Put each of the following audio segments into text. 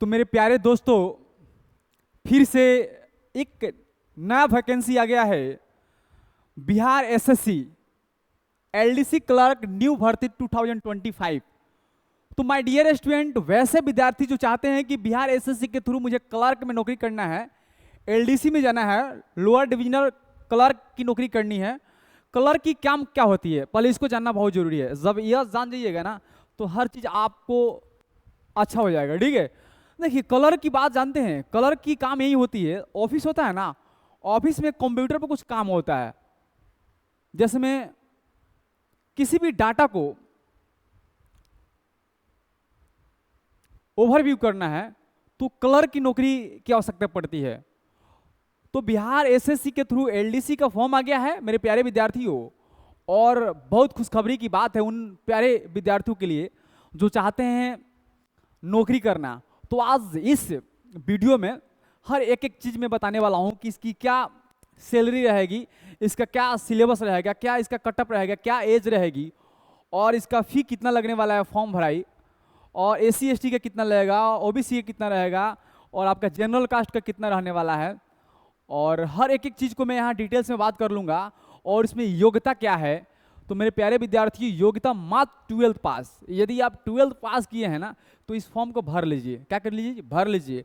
तो मेरे प्यारे दोस्तों, फिर से एक नया वैकेंसी आ गया है। Bihar SSC LDC clerk new भर्ती 2025। तो माय डियर स्टूडेंट, वैसे विद्यार्थी जो चाहते हैं कि बिहार एसएससी के थ्रू मुझे क्लर्क में नौकरी करना है, एलडीसी में जाना है, लोअर डिविजनल क्लर्क की नौकरी करनी है। क्लर्क की क्या क्या होती है, पहले इसको जानना बहुत जरूरी है। जब यह जान जाइएगा ना, तो हर चीज आपको अच्छा हो जाएगा। ठीक है, देखिए क्लर्क की बात जानते हैं। क्लर्क की काम यही होती है, ऑफिस होता है ना, ऑफिस में कंप्यूटर पर कुछ काम होता है। जैसे में किसी भी डाटा को ओवरव्यू करना है, तो क्लर्क की नौकरी की आवश्यकता पड़ती है। तो बिहार एसएससी के थ्रू एलडीसी का फॉर्म आ गया है मेरे प्यारे विद्यार्थियों। और बहुत खुशखबरी की बात है उन प्यारे विद्यार्थियों के लिए जो चाहते हैं नौकरी करना। तो आज इस वीडियो में हर एक एक चीज में बताने वाला हूं कि इसकी क्या सैलरी रहेगी, इसका क्या सिलेबस रहेगा, क्या इसका कटअप रहेगा, क्या एज रहेगी, और इसका फी कितना लगने वाला है फॉर्म भराई, और एसी एसटी का कितना लगेगा, ओबीसी का कितना रहेगा, और आपका जनरल कास्ट का कितना रहने वाला है। और हर एक एक चीज को मैं यहाँ डिटेल्स में बात कर लूंगा। और इसमें योग्यता क्या है, तो मेरे प्यारे विद्यार्थी, योग्यता मात्र 12th पास। यदि आप 12th पास किए हैं ना, तो इस फॉर्म को भर लीजिए। क्या कर लीजिए, भर लीजिए,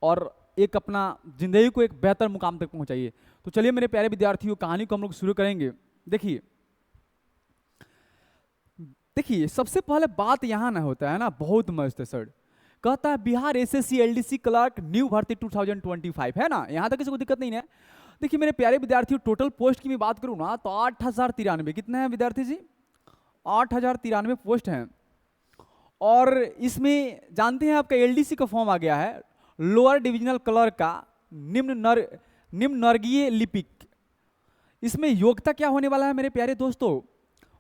और एक अपना जिंदगी को एक बेहतर मुकाम तक पहुंचाइए। तो चलिए मेरे प्यारे विद्यार्थियों, कहानी को हम लोग शुरू करेंगे। देखिए देखिए, सबसे पहले बात यहाँ ना होता है ना, बहुत मस्त है सर। कहता है Bihar SSC LDC clerk new भर्ती 2025, है ना, यहाँ तक किसी को दिक्कत नहीं है। देखिए मेरे प्यारे विद्यार्थियों, टोटल पोस्ट की मैं बात करूँ ना, तो 8093 कितने हैं विद्यार्थी जी, 8093 पोस्ट हैं। और इसमें जानते हैं आपका एलडीसी का फॉर्म आ गया है, लोअर डिविजनल क्लर्क का, निम्न नर्गीय लिपिक। इसमें योग्यता क्या होने वाला है मेरे प्यारे दोस्तों,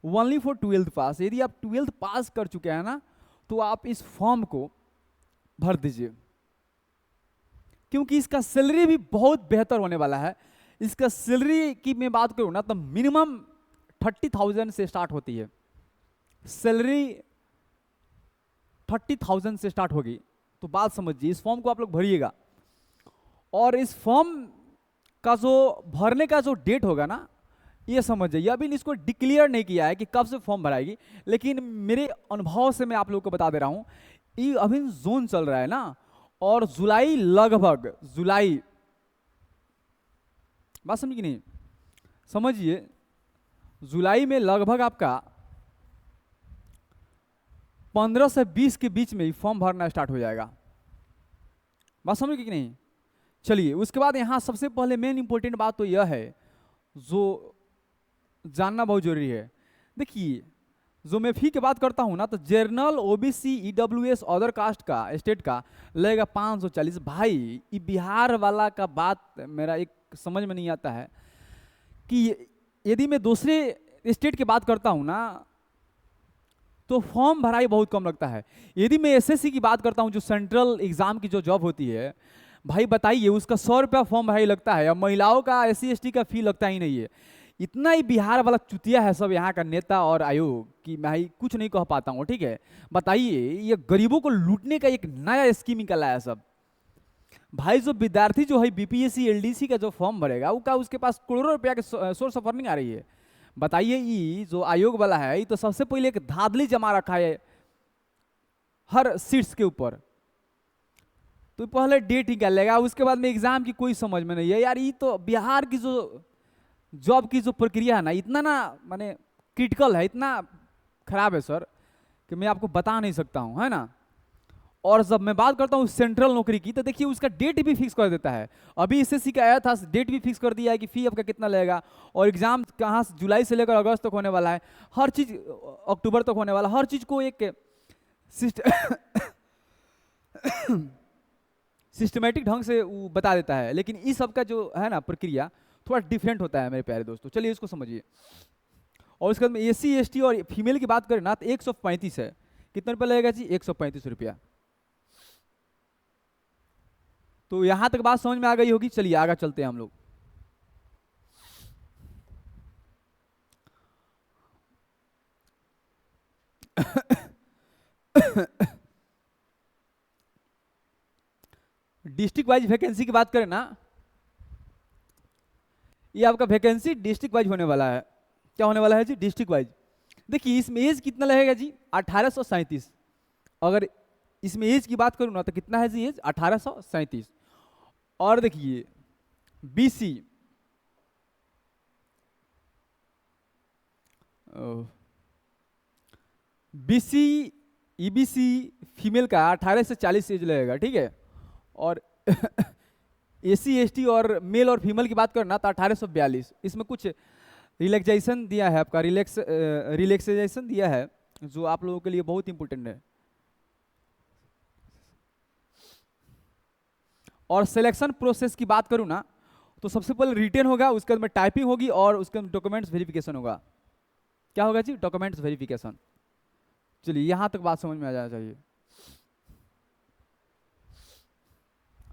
ओनली फॉर 12th पास। यदि आप 12th पास कर चुके हैं ना, तो आप इस फॉर्म को भर दीजिए, क्योंकि इसका सैलरी भी बहुत बेहतर होने वाला है। इसका सैलरी की मैं बात करूं ना, तो मिनिमम 30,000 से स्टार्ट होती है सैलरी, 30,000 से स्टार्ट होगी। तो बात समझिए, इस फॉर्म को आप लोग भरिएगा। और इस फॉर्म का जो भरने का जो डेट होगा ना, ये समझ जाइए, अभी इसको डिक्लेयर नहीं किया है कि कब से फॉर्म भराएगी, लेकिन मेरे अनुभव से मैं आप लोगों को बता दे रहा हूं, ये अभी जून चल रहा है ना, और जुलाई, लगभग जुलाई, बात समझी कि नहीं, समझिए जुलाई में लगभग आपका 15 से 20 के बीच में ही फॉर्म भरना स्टार्ट हो जाएगा। बात समझ कि नहीं। चलिए, उसके बाद यहां सबसे पहले मेन इंपॉर्टेंट बात तो यह है जो जानना बहुत जरूरी है। देखिए, जो मैं फी की बात करता हूं ना, तो general, OBC, EWS, other caste का, स्टेट का लगेगा 540। भाई ये बिहार वाला का बात मेरा एक समझ में नहीं आता है कि यदि मैं दूसरे स्टेट की बात करता हूं ना, तो फॉर्म भराई बहुत कम लगता है। यदि मैं एसएससी की बात करता हूं, जो सेंट्रल एग्जाम की जो जॉब होती है, भाई बताइए, उसका 100 रुपया फॉर्म भराई लगता है, और महिलाओं का एससी एसटी का फी लगता ही नहीं है। इतना ही बिहार वाला चुतिया है सब यहाँ का नेता और आयोग कि मैं ही कुछ नहीं कह पाता हूँ। ठीक है, बताइए, ये गरीबों को लूटने का एक नया स्कीम निकला है सब। भाई जो विद्यार्थी जो है बीपीएससी एलडीसी का जो फॉर्म भरेगा, वो का उसके पास करोड़ों रुपया के सोर्स ऑफ अर्निंग आ रही है। बताइए, ये जो आयोग वाला है, ये तो सबसे पहले एक धांधली जमा रखा है हर सीट्स के ऊपर। तो पहले डेट निकालेगा, उसके बाद में एग्जाम की कोई समझ में नहीं है यार। ये तो बिहार की जो जॉब की जो प्रक्रिया है ना, इतना ना माने क्रिटिकल है, इतना खराब है सर, कि मैं आपको बता नहीं सकता हूं, है ना। और जब मैं बात करता हूँ सेंट्रल नौकरी की, तो देखिए उसका डेट भी फिक्स कर देता है। अभी एसएससी का आया था, डेट भी फिक्स कर दिया है कि फी आपका कितना लगेगा, और एग्जाम कहाँ से, जुलाई से लेकर अगस्त तक होने वाला है, हर चीज अक्टूबर तक होने वाला, हर चीज को एक सिस्टमेटिक ढंग से वो बता देता है। लेकिन इस सब का जो है ना प्रक्रिया, थोड़ा डिफरेंट होता है मेरे प्यारे दोस्तों। चलिए इसको समझिए। और उसके बाद में एससी एसटी और फीमेल की बात करें ना, तो 135 है। कितना रुपया लगेगा जी, 135 रुपया। तो यहां तक बात समझ में आ गई होगी। चलिए आगे चलते हैं हम लोग। डिस्ट्रिक्ट वाइज वैकेंसी की बात करें ना, ये आपका वैकेंसी डिस्ट्रिक्ट वाइज होने वाला है। क्या होने वाला है जी? District wise. देखिए इसमें एज कितना लगेगा जी? 1837। अगर इसमें एज की बात करूँ ना तो कितना है जी एज? 1837। और देखिए बीसी, बीसी ईबीसी फीमेल का 18 से 40 एज लगेगा, ठीक है। और एसी एसटी और मेल और फीमेल की बात करें ना तो 1842। इसमें कुछ रिलैक्सेशन दिया है आपका, रिलैक्सेशन दिया है जो आप लोगों के लिए बहुत इंपॉर्टेंट है। और सिलेक्शन प्रोसेस की बात करूं ना तो सबसे पहले रिटेन होगा, उसके बाद में टाइपिंग होगी और उसके बाद डॉक्यूमेंट्स वेरिफिकेशन होगा। क्या होगा जी? Documents verification. चलिए यहां तक बात समझ में आ जाना चाहिए।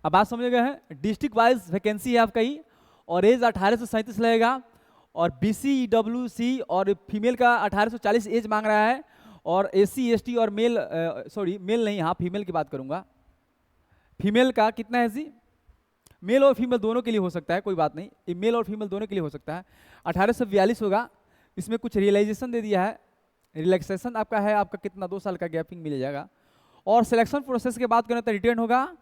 अब बात समझ गए हैं। डिस्ट्रिक्ट वाइज वैकेंसी है आपका ही, और एज 18 से 37 लगेगा, और बीसी डब्ल्यूसी और फीमेल का 1840 एज मांग रहा है, और एसी एसटी और मेल, सॉरी मेल नहीं, हाँ फीमेल की बात करूंगा। फीमेल का कितना है जी? मेल और फीमेल दोनों के लिए हो सकता है, कोई बात नहीं, ये मेल और फीमेल दोनों के लिए हो सकता है। 1842 होगा। इसमें कुछ रियलाइजेशन दे दिया है, रिलैक्सेशन आपका है, आपका कितना 2 साल का गैपिंग मिल जाएगा। और सिलेक्शन प्रोसेस की बात करें तो रिटेन होगा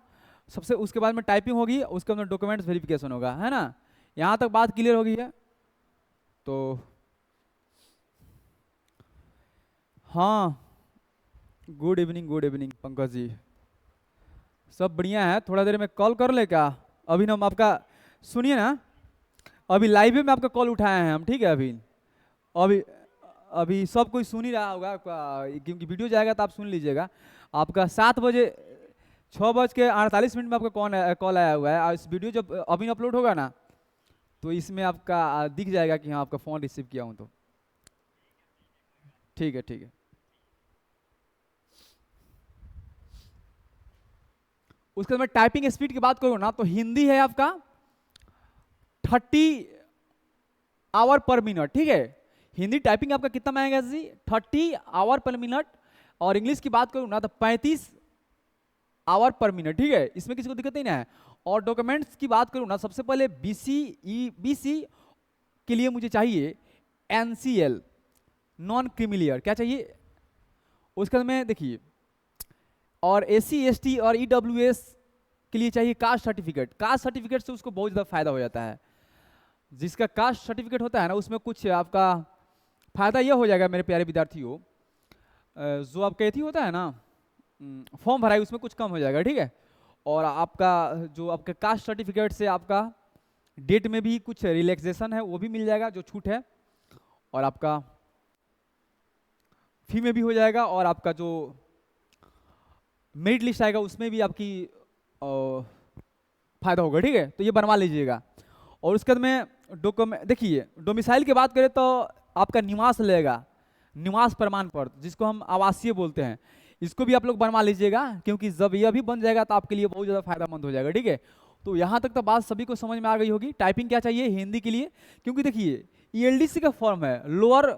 सबसे, उसके बाद में टाइपिंग होगी, उसके बाद में डॉक्यूमेंट्स वेरिफिकेशन होगा, है ना। यहाँ तक बात क्लियर हो गई है? तो हाँ, गुड इवनिंग पंकज जी, सब बढ़िया है। थोड़ा देर में कॉल कर ले क्या? अभी हम आपका, सुनिए ना, अभी लाइव में आपका कॉल उठाए हैं हम, ठीक है। अभी अभी अभी सब कोई सुन ही रहा होगा आपका, क्योंकि वीडियो जाएगा तो आप सुन लीजिएगा। आपका 7 बजे 6:48 में आपका कॉल आया हुआ है, और इस वीडियो जब अभी अपलोड होगा ना तो इसमें आपका दिख जाएगा कि हाँ आपका फ़ोन रिसीव किया हूँ। तो ठीक है, ठीक है। उसके बाद मैं टाइपिंग स्पीड की बात करूँ ना तो हिंदी है आपका 30 आवर पर मिनट, ठीक है। हिंदी टाइपिंग आपका कितना मांगेगा जी? 30 आवर पर मिनट। और इंग्लिश की बात करूँ ना तो 35 आवर पर मिनट, ठीक है। इसमें किसी को दिक्कत नहीं ना है। और डॉक्यूमेंट्स की बात करूँ ना, सबसे पहले बीसी के लिए मुझे चाहिए एनसीएल, नॉन क्रीमिलियर, क्या चाहिए? उसके बाद में देखिए, और एसी एसटी और ईडब्ल्यूएस के लिए चाहिए कास्ट सर्टिफिकेट। कास्ट सर्टिफिकेट से उसको बहुत ज़्यादा फायदा हो जाता है। जिसका कास्ट सर्टिफिकेट होता है ना उसमें कुछ आपका फायदा यह हो जाएगा मेरे प्यारे विद्यार्थियों, जो आपका एथी होता है ना फॉर्म भराई, उसमें कुछ कम हो जाएगा, ठीक है। और आपका जो आपका कास्ट सर्टिफिकेट से आपका डेट में भी कुछ रिलैक्सेशन है, वो भी मिल जाएगा, जो छूट है। और आपका फी में भी हो जाएगा, और आपका जो मेरिट लिस्ट आएगा उसमें भी आपकी फायदा होगा, ठीक है। तो ये बनवा लीजिएगा। और उसके बाद में डॉक्यूमेंट, देखिए डोमिसाइल की बात करें तो आपका निवास लगेगा, निवास प्रमाण पत्र, जिसको हम आवासीय बोलते हैं, इसको भी आप लोग बनवा लीजिएगा, क्योंकि जब यह भी बन जाएगा तो आपके लिए बहुत ज़्यादा फायदेमंद हो जाएगा, ठीक है। तो यहाँ तक तो बात सभी को समझ में आ गई होगी। टाइपिंग क्या चाहिए हिंदी के लिए? क्योंकि देखिए एलडीसी का फॉर्म है, लोअर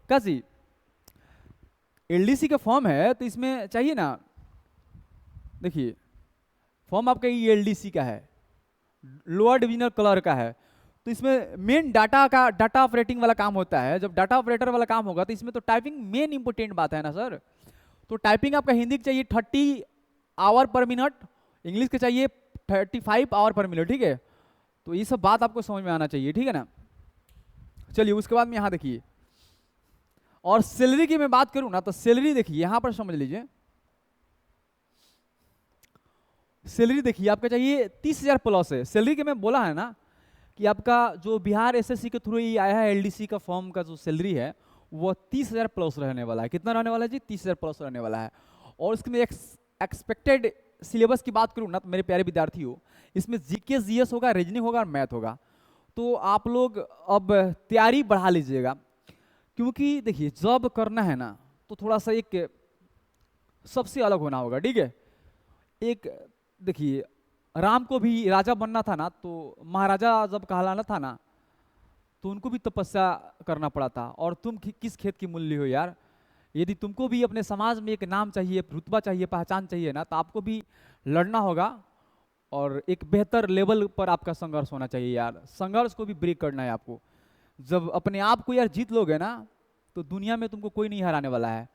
का जी एलडीसी का फॉर्म है, तो इसमें चाहिए ना, देखिए फॉर्म आपका एलडीसी का है, लोअर डिविजनल क्लर्क का है। तो इसमें मेन डाटा ऑपरेटिंग वाला काम होता है। जब डाटा ऑपरेटर वाला काम होगा तो इसमें तो टाइपिंग मेन इंपोर्टेंट बात है ना सर। तो टाइपिंग आपका हिंदी के चाहिए 30 आवर पर मिनट, इंग्लिश के चाहिए 35 आवर पर मिनट, ठीक है। तो ये सब बात आपको समझ में आना चाहिए, ठीक है ना। चलिए उसके बाद में यहाँ देखिए, और सैलरी की मैं बात करूँ ना तो सैलरी देखिए यहाँ पर समझ लीजिए, सैलरी देखिए आपका चाहिए 30,000 प्लस है। सैलरी के मैं बोला है ना कि आपका जो बिहार एसएससी के थ्रू ही आया है एलडीसी का फॉर्म का जो सैलरी है वो 30,000 प्लस रहने वाला है। कितना रहने वाला है जी? 30,000 प्लस रहने वाला है। और इसमें एक्सपेक्टेड सिलेबस की बात करूँ ना तो मेरे प्यारे विद्यार्थियों, इसमें जीके जीएस होगा, रीजनिंग होगा और मैथ होगा। तो आप लोग अब तैयारी बढ़ा लीजिएगा, क्योंकि देखिए जॉब करना है ना तो थोड़ा सा एक सबसे अलग होना होगा, ठीक है। एक देखिए राम को भी राजा बनना था ना, तो महाराजा जब कहलाना था ना तो उनको भी तपस्या करना पड़ा था। और तुम किस खेत की मूल्य हो यार? यदि तुमको भी अपने समाज में एक नाम चाहिए, रुतबा चाहिए, पहचान चाहिए ना, तो आपको भी लड़ना होगा और एक बेहतर लेवल पर आपका संघर्ष होना चाहिए यार। संघर्ष को भी ब्रेक करना है आपको। जब अपने आप को यार जीत लोगे ना, तो दुनिया में तुमको कोई नहीं हराने वाला है।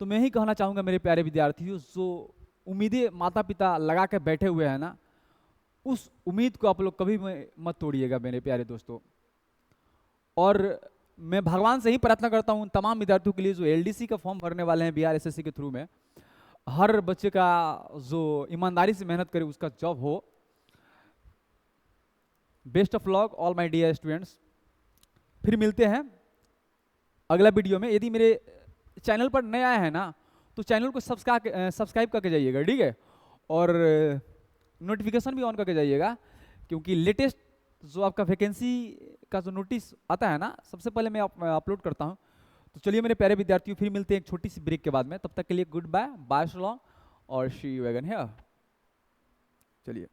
तो मैं ही कहना चाहूँगा मेरे प्यारे विद्यार्थियों, जो उम्मीदें माता पिता लगा के बैठे हुए हैं ना, उस उम्मीद को आप लोग कभी मत तोड़िएगा मेरे प्यारे दोस्तों। और मैं भगवान से ही प्रार्थना करता हूँ तमाम विद्यार्थियों के लिए जो एलडीसी का फॉर्म भरने वाले हैं बिहार एसएससी के थ्रू में, हर बच्चे का जो ईमानदारी से मेहनत करे उसका जॉब हो। Best of luck all my dear students. फिर मिलते हैं अगला वीडियो में। यदि मेरे चैनल पर नए आए हैं ना, तो चैनल को सब्सक्राइब करके जाइएगा, ठीक है, और नोटिफिकेशन भी ऑन करके जाइएगा, क्योंकि लेटेस्ट जो आपका वैकेंसी का जो नोटिस आता है ना, सबसे पहले मैं अपलोड करता हूँ। तो चलिए मेरे प्यारे विद्यार्थियों, फिर मिलते हैं एक छोटी सी ब्रेक के बाद में। तब तक के लिए goodbye, bye so long और सी यू अगेन हियर। चलिए।